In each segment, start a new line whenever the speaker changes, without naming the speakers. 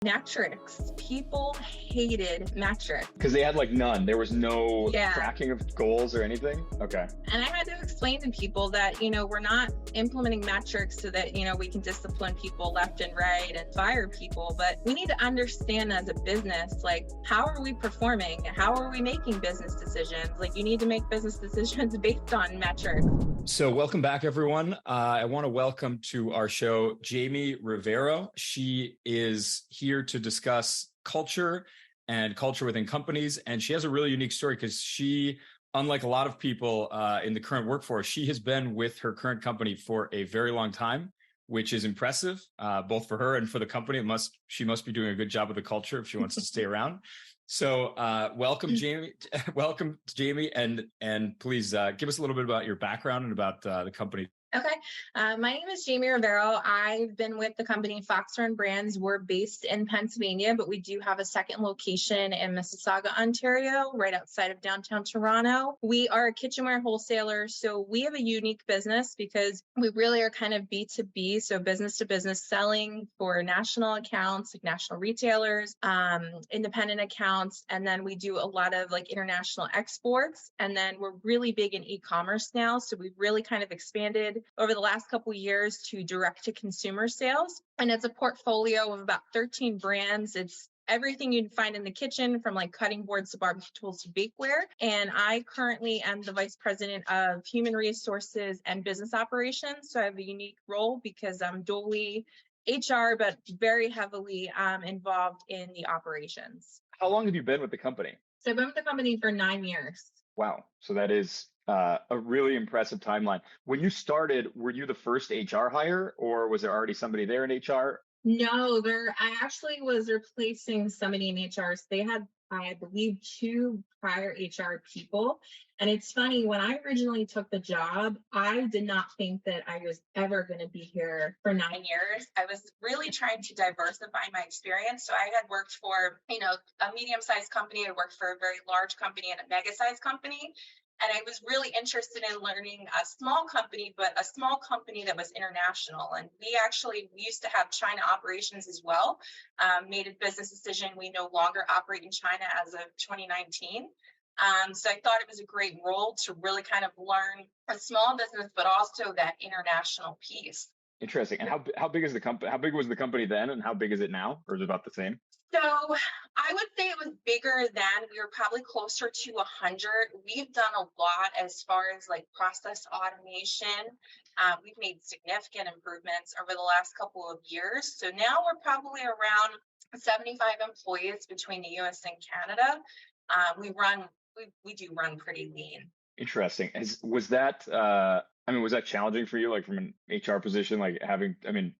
Metrics. People hated metrics.
Because they had like none. There was no tracking of goals or anything? Okay.
And I had to explain to people that, we're not implementing metrics so that, we can discipline people left and right and fire people, but we need to understand as a business, like, how are we performing? How are we making business decisions? Like, you need to make business decisions based on metrics.
So welcome back, everyone. I want to welcome to our show, Jamie Rivero. She is here to discuss culture and culture within companies. And she has a really unique story because she, unlike a lot of people in the current workforce, she has been with her current company for a very long time, which is impressive, both for her and for the company. She must be doing a good job with the culture if she wants to stay around. So welcome, Jamie. Welcome, Jamie. And please give us a little bit about your background and about the company.
Okay. My name is Jamie Rivero. I've been with the company Fox Brands. We're based in Pennsylvania, but we do have a second location in Mississauga, Ontario, right outside of downtown Toronto. We are a kitchenware wholesaler. So we have a unique business because we really are kind of B2B. So business to business selling for national accounts, like national retailers, independent accounts. And then we do a lot of like international exports. And then we're really big in e-commerce now. So we've really kind of expanded over the last couple of years to direct to consumer sales. And it's a portfolio of about 13 brands. It's everything you'd find in the kitchen, from like cutting boards to barbecue tools to bakeware. And I currently am the vice president of human resources and business operations. So I have a unique role because I'm dually HR, but very heavily involved in the operations.
How long have you been with the company?
So I've been with the company for 9 years.
Wow. So that is a really impressive timeline. When you started, were you the first HR hire, or was there already somebody there in HR?
No, I actually was replacing somebody in HR. So they had, I believe, 2 prior HR people. And it's funny, when I originally took the job, I did not think that I was ever going to be here for 9 years. I was really trying to diversify my experience. So I had worked for, a medium-sized company. I worked for a very large company and a mega-sized company. And I was really interested in learning a small company, but a small company that was international. And we used to have China operations as well, made a business decision. We no longer operate in China as of 2019. So I thought it was a great role to really kind of learn a small business, but also that international piece.
Interesting. And how big is the company? How big was the company then, and how big is it now, or is it about the same?
So I would say it was bigger then. We were probably closer to 100. We've done a lot as far as like process automation. We've made significant improvements over the last couple of years. So now we're probably around 75 employees between the US and Canada. We do run pretty lean.
Interesting. Was that challenging for you, like from an HR position,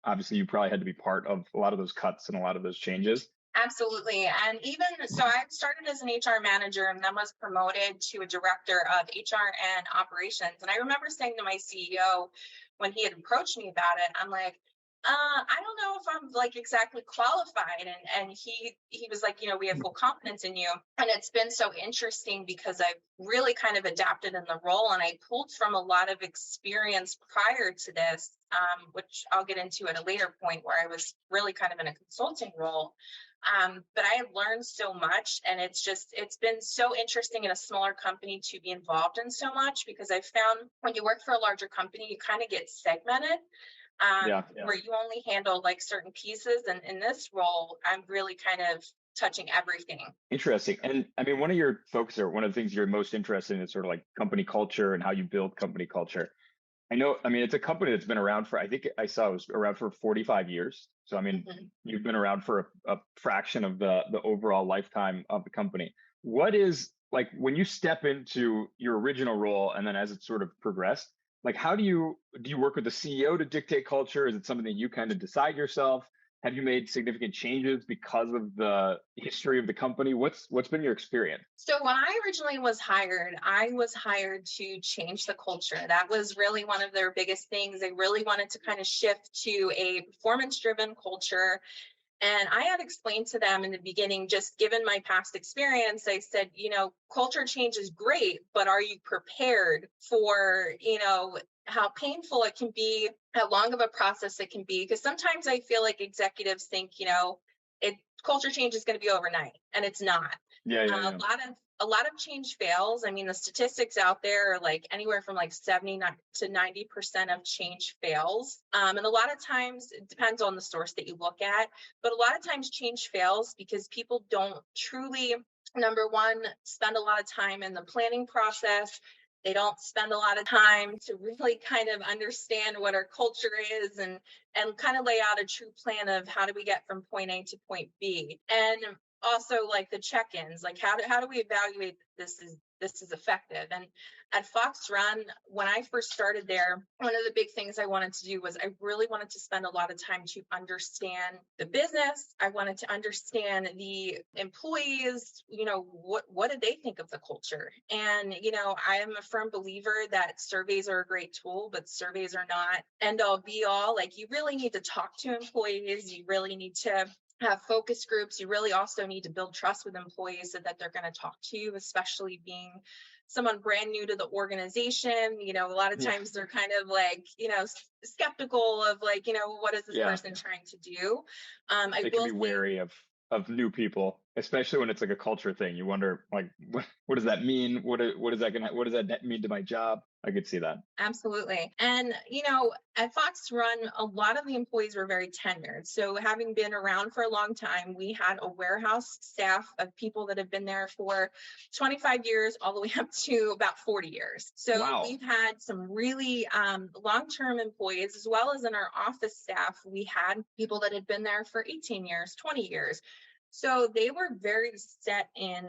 obviously you probably had to be part of a lot of those cuts and a lot of those changes.
Absolutely. And even so, I started as an HR manager and then was promoted to a director of HR and operations. And I remember saying to my CEO when he had approached me about it, I'm like, I don't know if I'm like exactly qualified. And he was like, we have full confidence in you. And it's been so interesting because I've really kind of adapted in the role, and I pulled from a lot of experience prior to this, which I'll get into at a later point, where I was really kind of in a consulting role. But I have learned so much, and it's been so interesting in a smaller company to be involved in so much, because I found when you work for a larger company, you kind of get segmented. Where you only handle like certain pieces. And in this role, I'm really kind of touching everything.
Interesting. And I mean, one of your focus, or one of the things you're most interested in, is sort of like company culture and how you build company culture. It's a company that's been around for, I think I saw it was around for 45 years. So, You've been around for a fraction of the overall lifetime of the company. What is, like, when you step into your original role and then as it sort of progressed, like, how do you work with the CEO to dictate culture? Is it something that you kind of decide yourself? Have you made significant changes because of the history of the company? What's been your experience?
So when I originally was hired, I was hired to change the culture. That was really one of their biggest things. They really wanted to kind of shift to a performance-driven culture. And I had explained to them in the beginning, just given my past experience, I said, culture change is great, but are you prepared for, how painful it can be, how long of a process it can be? Because sometimes I feel like executives think, culture change is going to be overnight, and it's not.
Yeah, yeah,
A
yeah.
lot of change fails. I mean, the statistics out there are like anywhere from like 70 to 90% of change fails. And a lot of times it depends on the source that you look at, but a lot of times change fails because people don't truly, number one, spend a lot of time in the planning process. They don't spend a lot of time to really kind of understand what our culture is and kind of lay out a true plan of how do we get from point A to point B. And also like the check-ins, like how do we evaluate that this is effective? And at Fox Run, when I first started there, one of the big things I wanted to do was I really wanted to spend a lot of time to understand the business. I wanted to understand the employees, what did they think of the culture? And, I am a firm believer that surveys are a great tool, but surveys are not end all be all. Like you really need to talk to employees. You really need to have focus groups. You really also need to build trust with employees so that they're going to talk to you, especially being someone brand new to the organization. A lot of times they're kind of like, skeptical of like, what is this person trying to do?
They can be wary of new people, especially when it's like a culture thing. You wonder, like, what does that mean? What does that mean to my job? I could see that.
Absolutely. And, at Fox Run, a lot of the employees were very tenured. So having been around for a long time, we had a warehouse staff of people that have been there for 25 years, all the way up to about 40 years. So we've had some really long-term employees, as well as in our office staff, we had people that had been there for 18 years, 20 years. So they were very set in,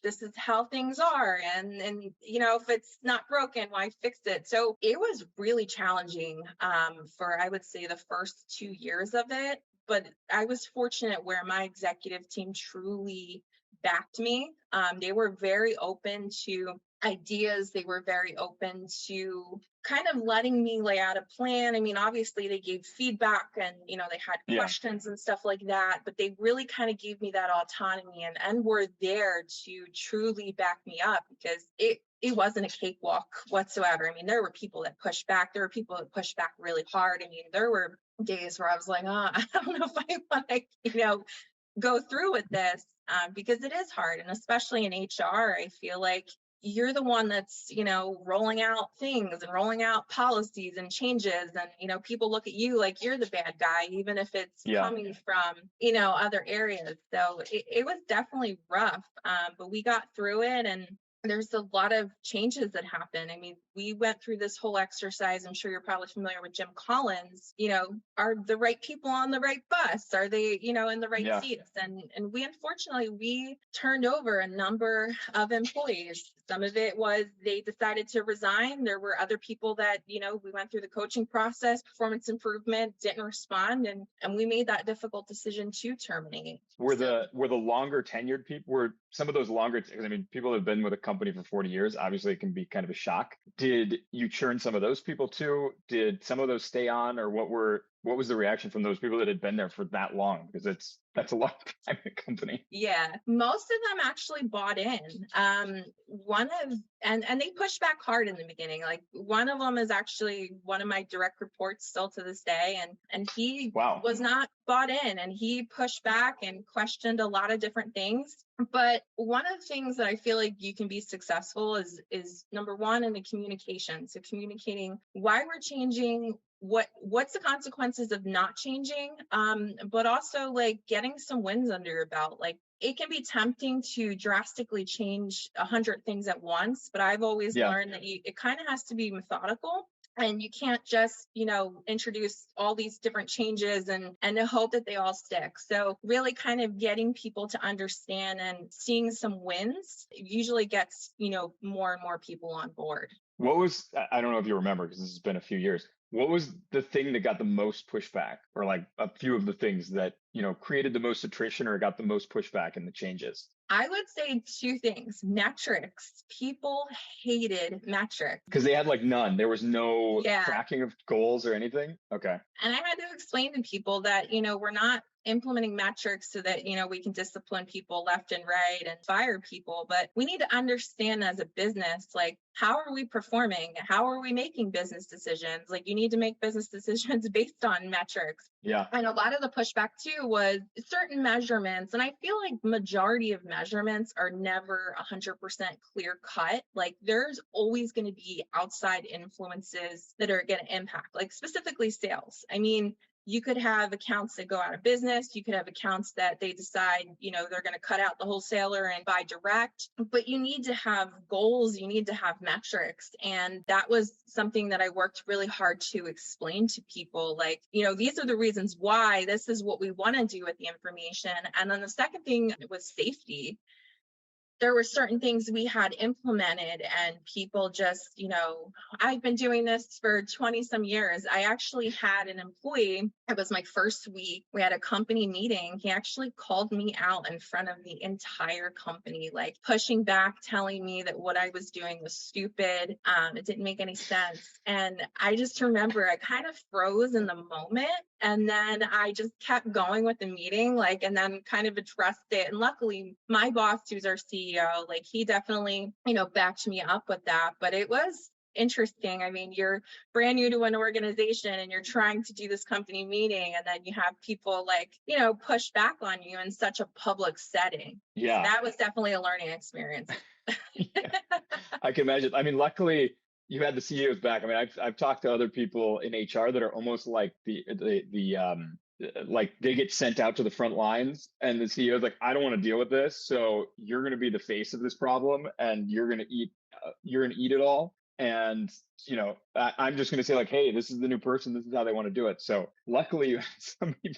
this is how things are. And if it's not broken, why fix it? So it was really challenging for, I would say, the first 2 years of it. But I was fortunate where my executive team truly backed me. They were very open to ideas. They were very open to kind of letting me lay out a plan. I mean, obviously they gave feedback and, they had questions and stuff like that, but they really kind of gave me that autonomy and were there to truly back me up because it wasn't a cakewalk whatsoever. I mean, there were people that pushed back. There were people that pushed back really hard. I mean, there were days where I was like, I don't know if I want to, go through with this because it is hard. And especially in HR, I feel like you're the one that's, rolling out things and rolling out policies and changes. And, people look at you like you're the bad guy, even if it's coming from, other areas. So it was definitely rough, but we got through it. And there's a lot of changes that happen. I mean, we went through this whole exercise. I'm sure you're probably familiar with Jim Collins. Are the right people on the right bus? Are they, in the right seats? And we, unfortunately, we turned over a number of employees. Some of it was they decided to resign. There were other people that, we went through the coaching process, performance improvement, didn't respond. And we made that difficult decision to terminate.
Were the longer tenured people, were some of those longer, because I mean, people have been with a company for 40 years, obviously it can be kind of a shock. Did you churn some of those people too? Did some of those stay on, or what was the reaction from those people that had been there for that long? Because that's a long time in a company.
Yeah, most of them actually bought in. And they pushed back hard in the beginning. Like one of them is actually one of my direct reports still to this day. And he was not bought in, and he pushed back and questioned a lot of different things. But one of the things that I feel like you can be successful is number one, in the communication. So communicating why we're changing, what's the consequences of not changing, but also like getting some wins under your belt. Like it can be tempting to drastically change 100 things at once, but I've always learned that it kind of has to be methodical. And you can't just, introduce all these different changes and hope that they all stick. So really kind of getting people to understand and seeing some wins usually gets, more and more people on board.
I don't know if you remember, because this has been a few years. What was the thing that got the most pushback, or like a few of the things that, created the most attrition or got the most pushback in the changes?
I would say two things. Metrics. People hated metrics.
Because they had like none. There was no tracking of goals or anything? Okay.
And I had to explain to people that, we're not implementing metrics so that, we can discipline people left and right and fire people. But we need to understand as a business, like, how are we performing? How are we making business decisions? Like, you need to make business decisions based on metrics.
Yeah.
And a lot of the pushback too was certain measurements. And I feel like majority of measurements are never 100% clear cut. Like, there's always going to be outside influences that are going to impact, like specifically sales. I mean, you could have accounts that go out of business. You could have accounts that they decide, they're going to cut out the wholesaler and buy direct. But you need to have goals. You need to have metrics. And that was something that I worked really hard to explain to people. Like, these are the reasons why. This is what we want to do with the information. And then the second thing was safety. There were certain things we had implemented and people just, I've been doing this for 20 some years. I actually had an employee, it was my first week. We had a company meeting. He actually called me out in front of the entire company, like pushing back, telling me that what I was doing was stupid. It didn't make any sense. And I just remember I kind of froze in the moment. And then I just kept going with the meeting, and then kind of addressed it. And luckily, my boss, who's our CEO, he definitely, backed me up with that. But it was interesting. I mean, you're brand new to an organization and you're trying to do this company meeting, and then you have people push back on you in such a public setting.
Yeah.
That was definitely a learning experience.
Yeah. I can imagine. I mean, luckily, you had the CEO's back. I mean, I've talked to other people in HR that are almost like like they get sent out to the front lines, and the CEO's like, I don't want to deal with this, so you're going to be the face of this problem, and you're going to eat it all. And I'm just going to say, like, hey, this is the new person. This is how they want to do it. So luckily, you had somebody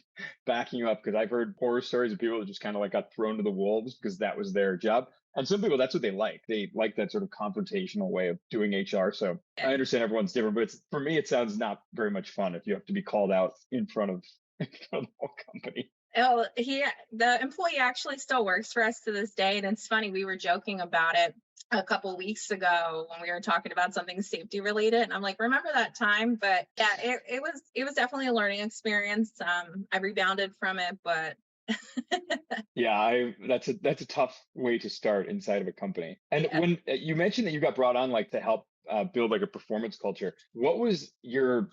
backing you up, because I've heard horror stories of people that just kind of got thrown to the wolves because that was their job. And some people, that's what they like. They like that sort of confrontational way of doing HR. So I understand everyone's different, but for me, it sounds not very much fun if you have to be called out in front of the whole company.
Oh, the employee actually still works for us to this day. And it's funny, we were joking about it a couple weeks ago when we were talking about something safety related. And I'm like, remember that time? But yeah, it was definitely a learning experience. I rebounded from it, but
yeah, that's a tough way to start inside of a company. And when you mentioned that you got brought on to help build a performance culture, what was your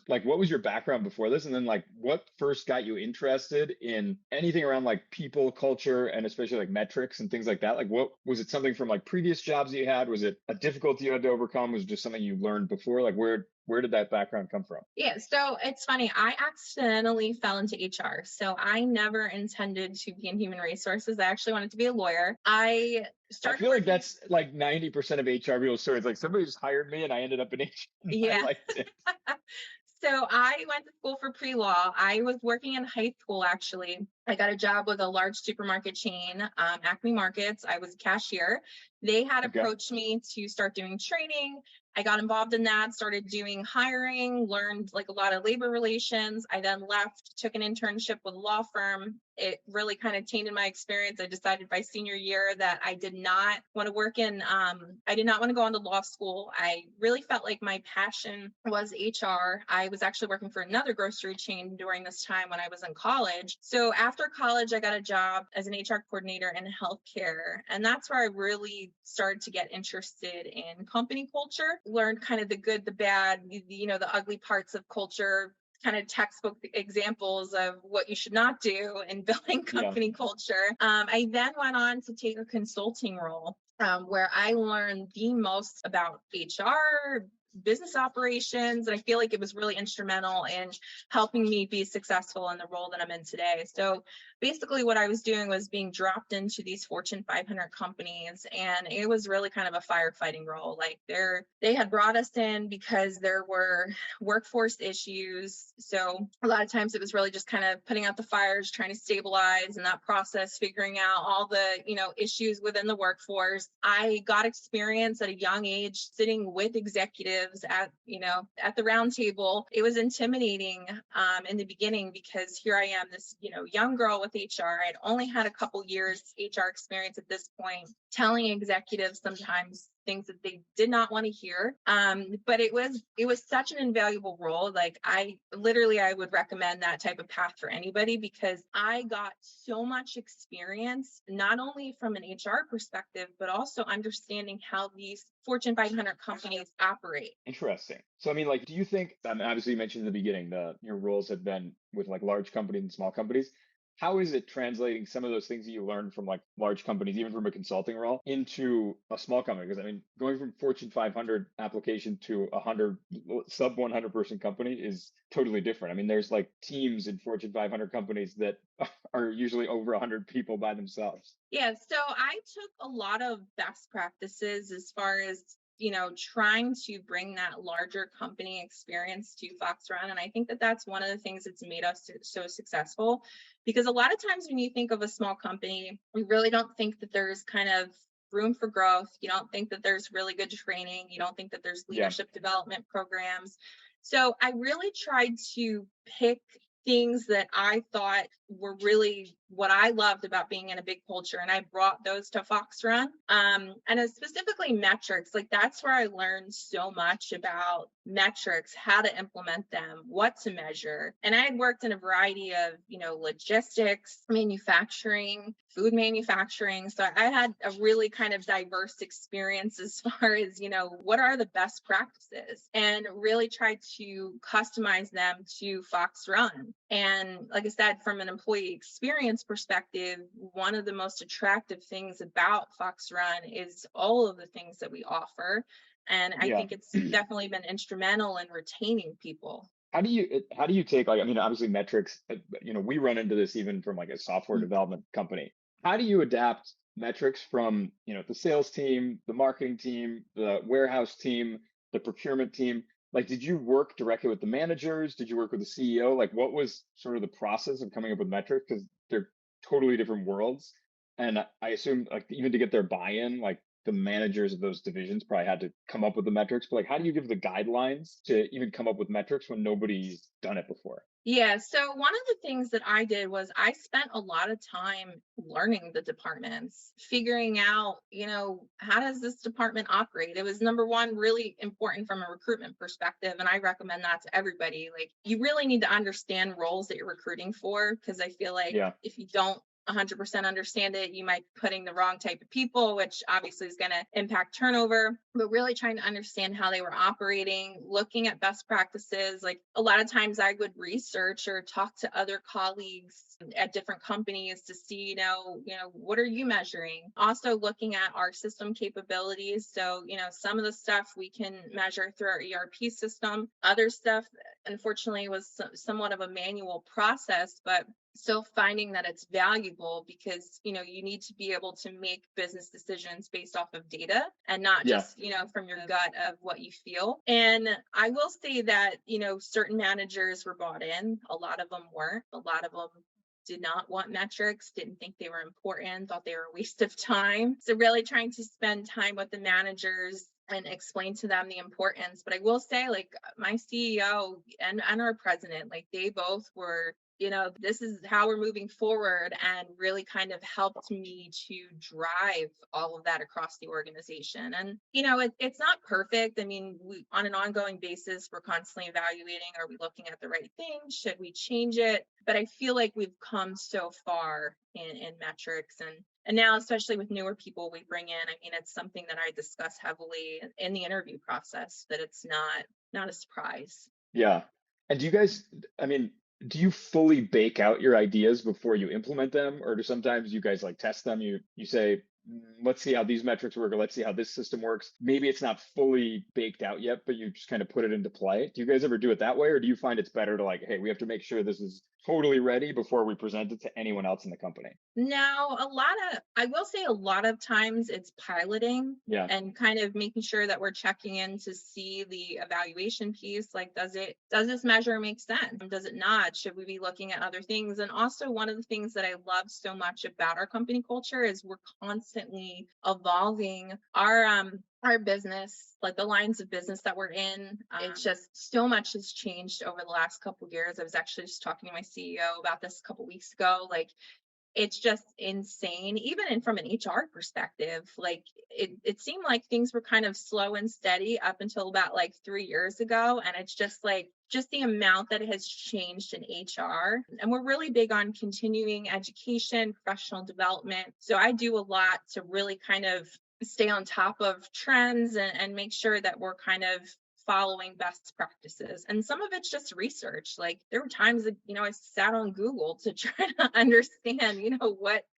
background before this? And then what first got you interested in anything around people culture, and especially metrics and things like that? What was it, something from previous jobs that you had? Was it a difficulty you had to overcome? Was it just something you learned before? Where did that background come from?
Yeah, so it's funny. I accidentally fell into HR. So I never intended to be in human resources. I actually wanted to be a lawyer. I
feel like that's 90% of HR people's stories. Somebody just hired me and I ended up in HR.
Yeah.
I liked it.
So I went to school for pre-law. I was working in high school, actually. I got a job with a large supermarket chain, Acme Markets. I was a cashier. They had approached me to start doing training. I got involved in that, started doing hiring, learned a lot of labor relations. I then left, took an internship with a law firm. It really kind of tainted my experience. I decided by senior year that I did not want to work I did not want to go into law school. I really felt like my passion was HR. I was actually working for another grocery chain during this time when I was in college. So after college, I got a job as an HR coordinator in healthcare. And that's where I really started to get interested in company culture, learned kind of the good, the bad, the ugly parts of culture, kind of textbook examples of what you should not do in building company culture. I then went on to take a consulting role where I learned the most about HR, business operations, and I feel like it was really instrumental in helping me be successful in the role that I'm in today. So basically what I was doing was being dropped into these Fortune 500 companies, and it was really kind of a firefighting role. They had brought us in because there were workforce issues. So a lot of times it was really just kind of putting out the fires, trying to stabilize in that process, figuring out all the, issues within the workforce. I got experience at a young age sitting with executives at the round table. It was intimidating in the beginning because here I am, this, young girl with HR. I'd only had a couple years HR experience at this point, telling executives sometimes things that they did not want to hear. But it was such an invaluable role. Like I would recommend that type of path for anybody, because I got so much experience, not only from an HR perspective, but also understanding how these Fortune 500 companies operate.
Interesting. So, I mean, like, do you think, obviously you mentioned in the beginning, your roles have been with like large companies and small companies. How is it translating some of those things that you learned from like large companies, even from a consulting role, into a small company? Because I mean, going from Fortune 500 application to a sub 100 person company is totally different. I mean, there's like teams in Fortune 500 companies that are usually over 100 people by themselves.
Yeah, so I took a lot of best practices as far as, trying to bring that larger company experience to Fox Run. And I think that that's one of the things that's made us so successful, because a lot of times when you think of a small company, we really don't think that there's kind of room for growth. You don't think that there's really good training. You don't think that there's leadership development programs. So I really tried to pick things that I thought were really what I loved about being in a big culture, and I brought those to Fox Run. And as specifically metrics, like that's where I learned so much about metrics, how to implement them, what to measure. And I had worked in a variety of, logistics, manufacturing, food manufacturing. So I had a really kind of diverse experience as far as, what are the best practices, and really tried to customize them to Fox Run. And like I said, from an employee experience perspective, one of the most attractive things about Fox Run is all of the things that we offer. And I think it's definitely been instrumental in retaining people.
How do you take, like, I mean, obviously metrics, we run into this even from like a software development company. How do you adapt metrics from, the sales team, the marketing team, the warehouse team, the procurement team? Like, did you work directly with the managers? Did you work with the CEO? Like, what was sort of the process of coming up with metrics? Because they're totally different worlds. And I assume, like, even to get their buy-in, like the managers of those divisions probably had to come up with the metrics. But like, how do you give the guidelines to even come up with metrics when nobody's done it before?
Yeah, so one of the things that I did was I spent a lot of time learning the departments, figuring out, how does this department operate? It was number one, really important from a recruitment perspective. And I recommend that to everybody. Like, you really need to understand roles that you're recruiting for, because I feel like if you don't 100% understand it, you might be putting the wrong type of people, which obviously is going to impact turnover. But really trying to understand how they were operating, looking at best practices. Like a lot of times I would research or talk to other colleagues at different companies to see, what are you measuring? Also looking at our system capabilities. So, some of the stuff we can measure through our ERP system. Other stuff, unfortunately, was somewhat of a manual process, but still finding that it's valuable, because you need to be able to make business decisions based off of data and not just from your gut of what you feel. And I will say that certain managers were bought in, a lot of them weren't. A lot of them did not want metrics, didn't think they were important, thought they were a waste of time. So really trying to spend time with the managers and explain to them the importance. But I will say, like, my CEO and our president, like, they both were, this is how we're moving forward, and really kind of helped me to drive all of that across the organization. And, it's not perfect. I mean, on an ongoing basis, we're constantly evaluating, are we looking at the right thing? Should we change it? But I feel like we've come so far in metrics, and now, especially with newer people we bring in, I mean, it's something that I discuss heavily in the interview process, that it's not a surprise.
Yeah. And do you guys, I mean, do you fully bake out your ideas before you implement them? Or do sometimes you guys like test them? You say, let's see how these metrics work, or let's see how this system works. Maybe it's not fully baked out yet, but you just kind of put it into play. Do you guys ever do it that way? Or do you find it's better to like, hey, we have to make sure this is totally ready before we present it to anyone else in the company?
No, I will say a lot of times it's piloting and kind of making sure that we're checking in to see the evaluation piece. Like, does this measure make sense? Does it not? Should we be looking at other things? And also, one of the things that I love so much about our company culture is we're constantly evolving our business, like the lines of business that we're in. It's just so much has changed over the last couple of years. I was actually just talking to my CEO about this a couple of weeks ago. Like, it's just insane. Even from an HR perspective, like it seemed like things were kind of slow and steady up until about like 3 years ago. And it's just like, just the amount that has changed in HR. And we're really big on continuing education, professional development. So I do a lot to really kind of stay on top of trends and make sure that we're kind of following best practices. And some of it's just research. Like there were times that, I sat on Google to try to understand,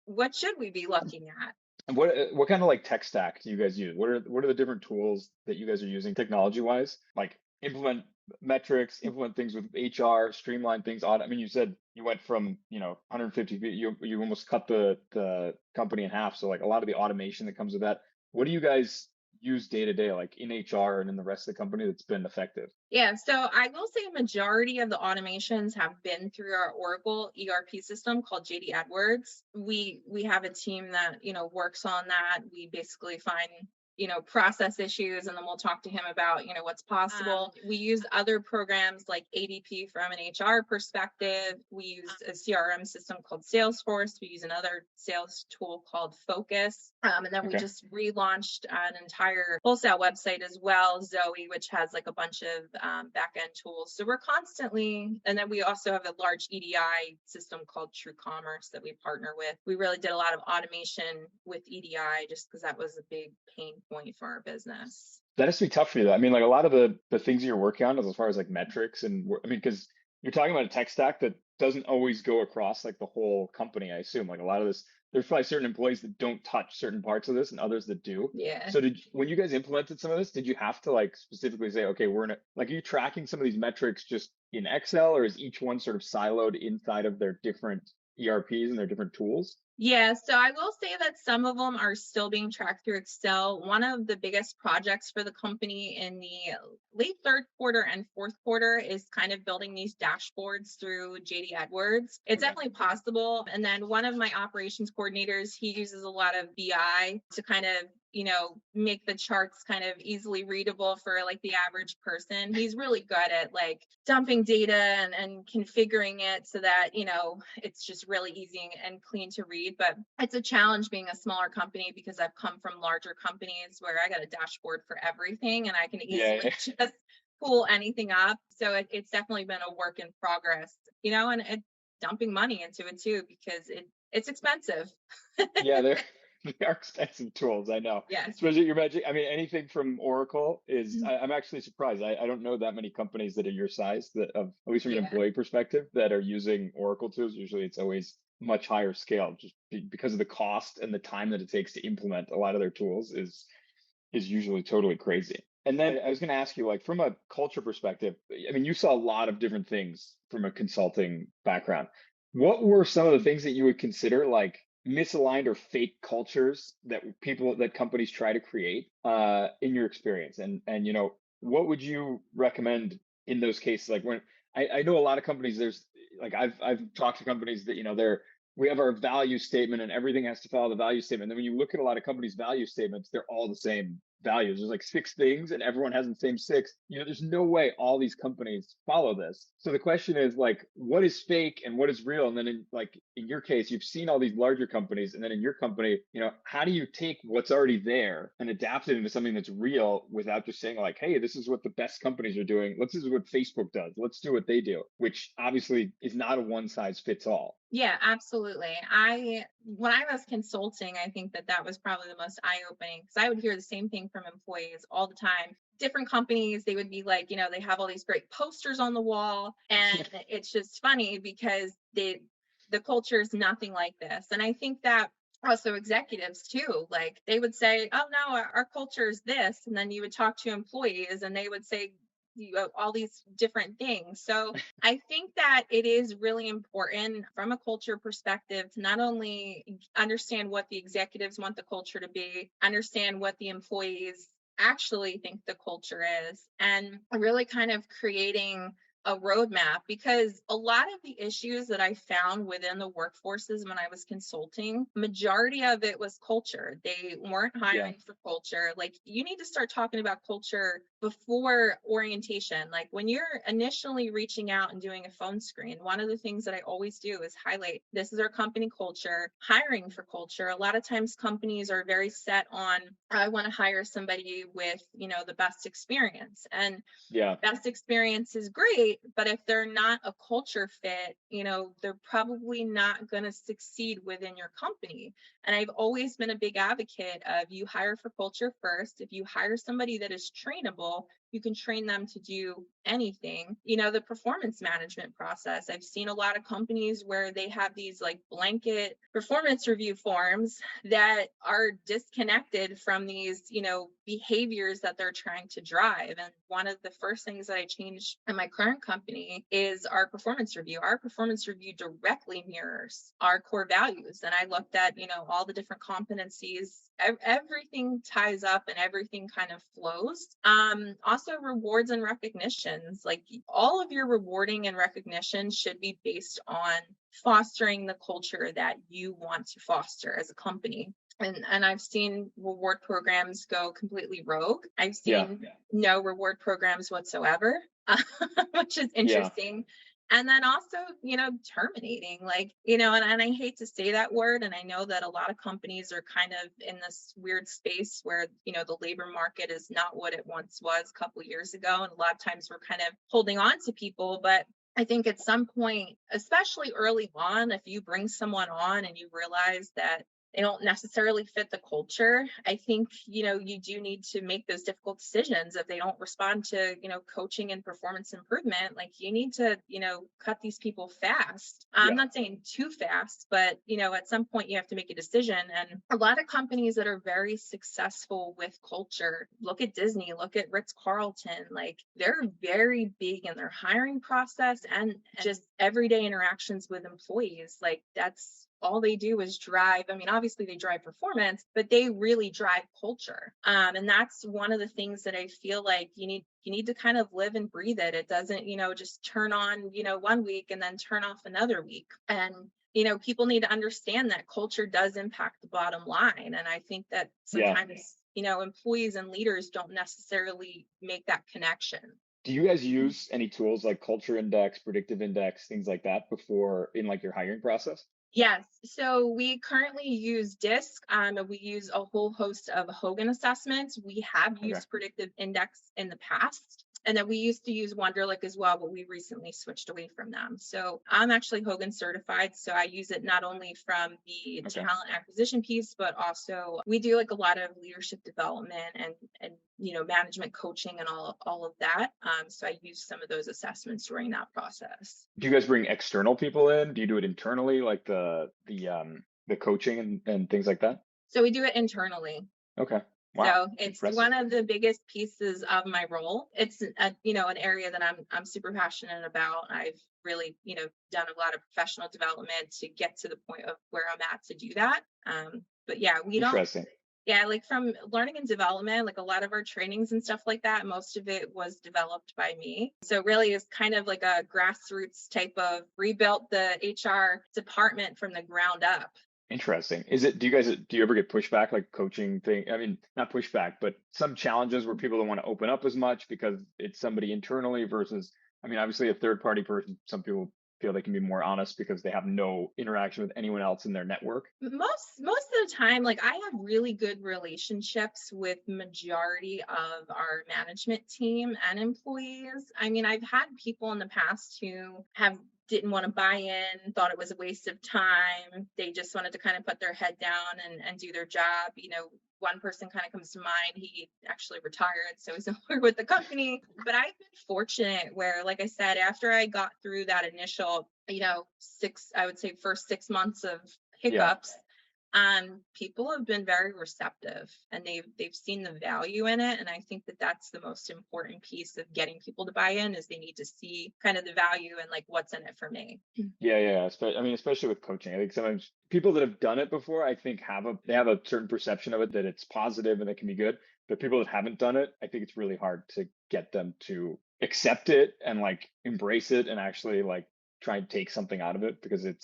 what should we be looking at?
And what kind of like tech stack do you guys use? What are the different tools that you guys are using technology wise? Like implement metrics, implement things with HR, streamline things. I mean, you said you went from 150 feet, you almost cut the company in half. So like a lot of the automation that comes with that. What do you guys use day to day, like in HR and in the rest of the company that's been effective?
Yeah, so I will say a majority of the automations have been through our Oracle ERP system called JD Edwards. We have a team that, works on that. We basically find process issues, and then we'll talk to him about, what's possible. We use other programs like ADP from an HR perspective. We use a CRM system called Salesforce. We use another sales tool called Focus. And then we just relaunched an entire wholesale website as well, 𝗬𝗓, which has like a bunch of back-end tools. So we're constantly, and then we also have a large EDI system called TrueCommerce that we partner with. We really did a lot of automation with EDI just because that was a big pain point for our business.
That has to be tough for you though. I mean, like a lot of the things you're working on as far as like metrics and because you're talking about a tech stack that doesn't always go across like the whole company, I assume. Like a lot of this, there's probably certain employees that don't touch certain parts of this and others that do.
Yeah.
So when you guys implemented some of this, did you have to like specifically say, okay, are you tracking some of these metrics just in Excel, or is each one sort of siloed inside of their different ERPs and their different tools?
Yeah, so I will say that some of them are still being tracked through Excel. One of the biggest projects for the company in the late third quarter and fourth quarter is kind of building these dashboards through JD Edwards. It's definitely possible. And then one of my operations coordinators, he uses a lot of BI to kind of make the charts kind of easily readable for like the average person. He's really good at like dumping data and configuring it so that, it's just really easy and clean to read. But it's a challenge being a smaller company because I've come from larger companies where I got a dashboard for everything and I can easily just pull anything up. So it's definitely been a work in progress, and dumping money into it too, because it's expensive.
Yeah, they are expensive tools, I know.
Yeah.
Especially your magic. I mean, anything from Oracle is, I'm actually surprised. I don't know that many companies that are your size that at least from an employee perspective, that are using Oracle tools. Usually it's always much higher scale just because of the cost and the time that it takes to implement a lot of their tools is usually totally crazy. And then I was going to ask you, like, from a culture perspective, I mean, you saw a lot of different things from a consulting background. What were some of the things that you would consider like misaligned or fake cultures that companies try to create in your experience? And what would you recommend in those cases? Like when I know a lot of companies, there's like I've talked to companies that we have our value statement and everything has to follow the value statement. And then when you look at a lot of companies' value statements, they're all the same values. There's like 6 things and everyone has the same 6. There's no way all these companies follow this. So the question is like, what is fake and what is real? And then in your case, you've seen all these larger companies, and then in your company, how do you take what's already there and adapt it into something that's real without just saying like, hey, this is what the best companies are doing. This is what Facebook does. Let's do what they do, which obviously is not a one size fits all.
Yeah, absolutely. When I was consulting, I think that was probably the most eye-opening, because I would hear the same thing from employees all the time. Different companies, they would be like, they have all these great posters on the wall, and it's just funny because the culture is nothing like this. And I think that also executives too, like they would say, oh no, our culture is this. And then you would talk to employees and they would say, all these different things. So I think that it is really important from a culture perspective to not only understand what the executives want the culture to be, understand what the employees actually think the culture is, and really kind of creating a roadmap, because a lot of the issues that I found within the workforces when I was consulting, majority of it was culture. They weren't hiring for culture. Like, you need to start talking about culture before orientation, like when you're initially reaching out and doing a phone screen, one of the things that I always do is highlight, this is our company culture, hiring for culture. A lot of times companies are very set on, I want to hire somebody with, the best experience. And
Yeah.
best experience is great, but if they're not a culture fit, they're probably not going to succeed within your company. And I've always been a big advocate of, you hire for culture first. If you hire somebody that is trainable, you can train them to do anything. The performance management process, I've seen a lot of companies where they have these like blanket performance review forms that are disconnected from these, behaviors that they're trying to drive. And one of the first things that I changed in my current company is our performance review. Our performance review directly mirrors our core values. And I looked at, all the different competencies, everything ties up and everything kind of flows. Also rewards and recognitions, like all of your rewarding and recognition should be based on fostering the culture that you want to foster as a company. And I've seen reward programs go completely rogue. I've seen no reward programs whatsoever, which is interesting. And then also, terminating, like, and I hate to say that word. And I know that a lot of companies are kind of in this weird space where, the labor market is not what it once was a couple of years ago. And a lot of times we're kind of holding on to people. But I think at some point, especially early on, if you bring someone on and you realize that they don't necessarily fit the culture, I think, you do need to make those difficult decisions. If they don't respond to, coaching and performance improvement, like you need to, cut these people fast. I'm not saying too fast, but, at some point you have to make a decision. And a lot of companies that are very successful with culture, look at Disney, look at Ritz-Carlton, like they're very big in their hiring process and just everyday interactions with employees. Like that's all they do is drive. I mean, obviously they drive performance, but they really drive culture. And that's one of the things that I feel like you need to kind of live and breathe it. It doesn't, just turn on, 1 week and then turn off another week. And, people need to understand that culture does impact the bottom line. And I think that sometimes, employees and leaders don't necessarily make that connection.
Do you guys use any tools like culture index, predictive index, things like that before in like your hiring process?
Yes. So we currently use DISC. We use a whole host of Hogan assessments. We have used predictive index in the past. And then we used to use Wonderlic as well, but we recently switched away from them. So I'm actually Hogan certified. So I use it not only from the talent acquisition piece, but also we do like a lot of leadership development and management coaching and all of that. So I use some of those assessments during that process.
Do you guys bring external people in? Do you do it internally, like the coaching and things like that?
So we do it internally.
Okay. Wow.
So it's one of the biggest pieces of my role. It's an area that I'm super passionate about. I've really, done a lot of professional development to get to the point of where I'm at to do that. But yeah, we don't. Yeah, like from learning and development, like a lot of our trainings and stuff like that, most of it was developed by me. So really it's kind of like a grassroots type of rebuilt the HR department from the ground up.
Interesting. Do you ever get pushback, like coaching thing? I mean, not pushback, but some challenges where people don't want to open up as much because it's somebody internally versus, I mean, obviously a third party person, some people feel they can be more honest because they have no interaction with anyone else in their network.
Most of the time, like I have really good relationships with majority of our management team and employees. I mean, I've had people in the past who didn't want to buy in, thought it was a waste of time. They just wanted to kind of put their head down and do their job. One person kind of comes to mind. He actually retired, so he's no longer with the company. But I've been fortunate where, like I said, after I got through that initial, first 6 months of hiccups, people have been very receptive and they've seen the value in it. And I think that that's the most important piece of getting people to buy in is they need to see kind of the value and like what's in it for me.
Yeah. I mean, especially with coaching, I think sometimes people that have done it before, I think they have a certain perception of it that it's positive and it can be good. But people that haven't done it, I think it's really hard to get them to accept it and like embrace it and actually like try and take something out of it because it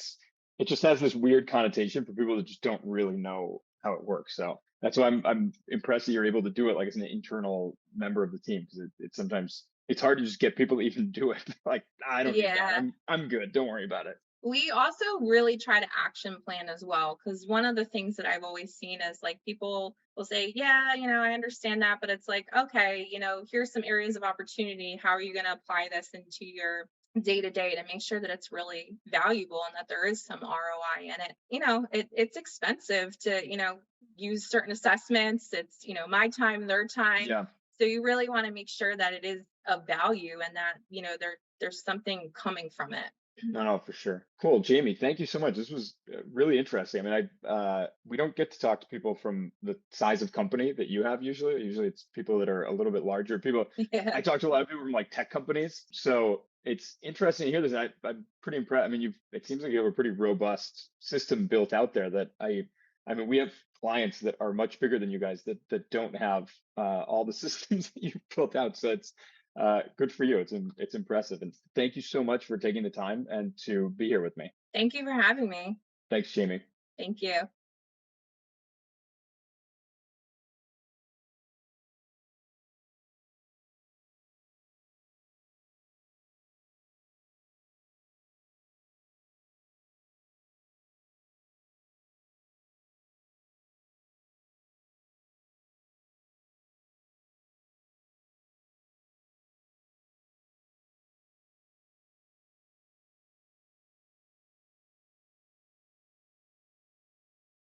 just has this weird connotation for people that just don't really know how it works. So That's why I'm impressed that you're able to do it like as an internal member of the team, because it's sometimes it's hard to just get people to even do it. Like, I don't need that.
Yeah.
I'm good. Don't worry about it.
We also really try to action plan as well, because one of the things that I've always seen is like people will say, yeah, I understand that, but it's like, okay, here's some areas of opportunity. How are you going to apply this into your day to day to make sure that it's really valuable and that there is some ROI in it? It's expensive to, use certain assessments. It's, my time, their time.
Yeah.
So you really want to make sure that it is of value and that, there's something coming from it.
No, no, for sure. Cool, Jamie. Thank you so much. This was really interesting. I mean, we don't get to talk to people from the size of company that you have usually. Usually, it's people that are a little bit larger. People.
Yeah.
I talk to a lot of people from like tech companies, so it's interesting to hear this. And I'm pretty impressed. I mean, it seems like you have a pretty robust system built out there. I mean, we have clients that are much bigger than you guys that don't have all the systems that you've built out. So it's good for you. It's impressive. And thank you so much for taking the time and to be here with me.
Thank you for having me.
Thanks, Jamie.
Thank you.